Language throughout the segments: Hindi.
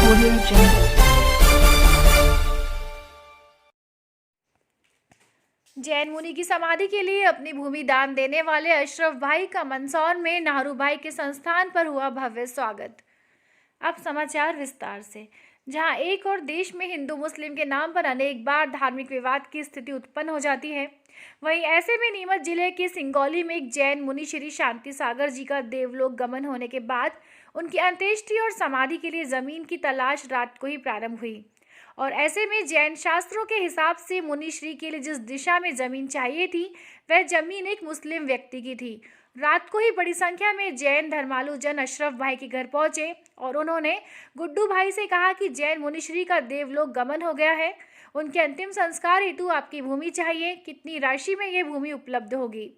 Audio Jungle. जैन मुनि की समाधि के लिए अपनी भूमि दान देने वाले अशरफ भाई का मंदसौर में नाहरू भाई के संस्थान पर हुआ भव्य स्वागत। अब समाचार विस्तार से। जहां एक और देश में हिंदू मुस्लिम के नाम पर अनेक बार धार्मिक विवाद की स्थिति उत्पन्न हो जाती है, वहीं ऐसे में नीमच जिले के सिंगौली में एक जैन मुनि श्री शांति सागर जी का देवलोक गमन होने के बाद उनकी अंत्येष्टि और समाधि के लिए जमीन की तलाश रात को ही प्रारंभ हुई। और ऐसे में जैन शास्त्रों के हिसाब से मुनि श्री के लिए जिस दिशा में जमीन चाहिए थी, वह जमीन एक मुस्लिम व्यक्ति की थी। रात को ही बड़ी संख्या में जैन धर्मालु जन अशरफ भाई के घर पहुंचे और उन्होंने गुड्डू भाई से कहा कि जैन मुनिश्री का देवलोक गमन हो गया है, उनके अंतिम संस्कार हेतु आपकी भूमि चाहिए, कितनी राशि में यह भूमि उपलब्ध होगी।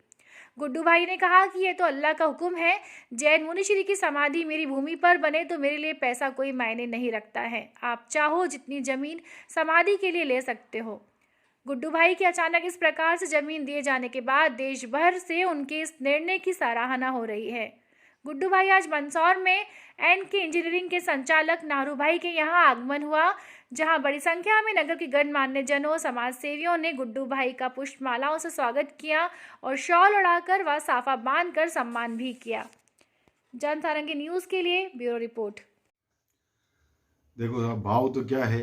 गुड्डू भाई ने कहा कि यह तो अल्लाह का हुक्म है, जैन मुनिश्री की समाधि मेरी भूमि पर बने तो मेरे लिए पैसा कोई मायने नहीं रखता है, आप चाहो जितनी जमीन समाधि के लिए ले सकते हो। गुड्डू भाई के अचानक इस प्रकार से जमीन दिए जाने के बाद देश भर से उनके इस निर्णय की सराहना हो रही है। गुड्डू भाई आज मंदसौर में एनके इंजीनियरिंग के संचालक नाहरू भाई के यहाँ आगमन हुआ, जहां बड़ी संख्या में नगर के गणमान्य जनों, समाज सेवियों ने गुड्डू भाई का पुष्पमालाओं से स्वागत किया और शॉल उड़ाकर व साफा बांधकर सम्मान भी किया। जनसारंगी न्यूज के लिए ब्यूरो रिपोर्ट। देखो भाव तो क्या है,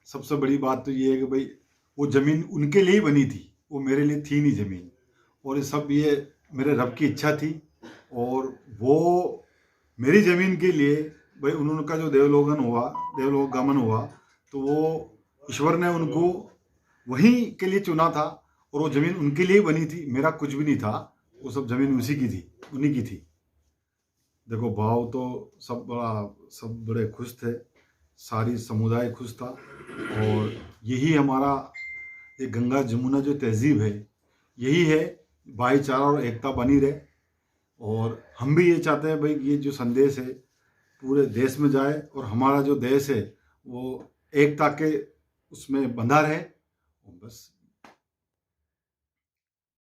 सबसे बड़ी बात तो ये है कि भाई वो ज़मीन उनके लिए ही बनी थी, वो मेरे लिए थी नहीं ज़मीन। और ये सब ये मेरे रब की इच्छा थी और वो मेरी ज़मीन के लिए भाई उन्होंने का जो देवलोक गमन हुआ, तो वो ईश्वर ने उनको वहीं के लिए चुना था और वो ज़मीन उनके लिए ही बनी थी, मेरा कुछ भी नहीं था, वो सब ज़मीन उसी की थी, उन्हीं की थी। देखो भाव तो सब बड़े खुश थे, सारी समुदाय खुश था और यही हमारा ये गंगा जमुना जो तहजीब है, यही है भाईचारा और एकता बनी रहे। और हम भी ये चाहते हैं भाई ये जो संदेश है पूरे देश में जाए और हमारा जो देश है वो एकता के उसमें बंधा रहे। बस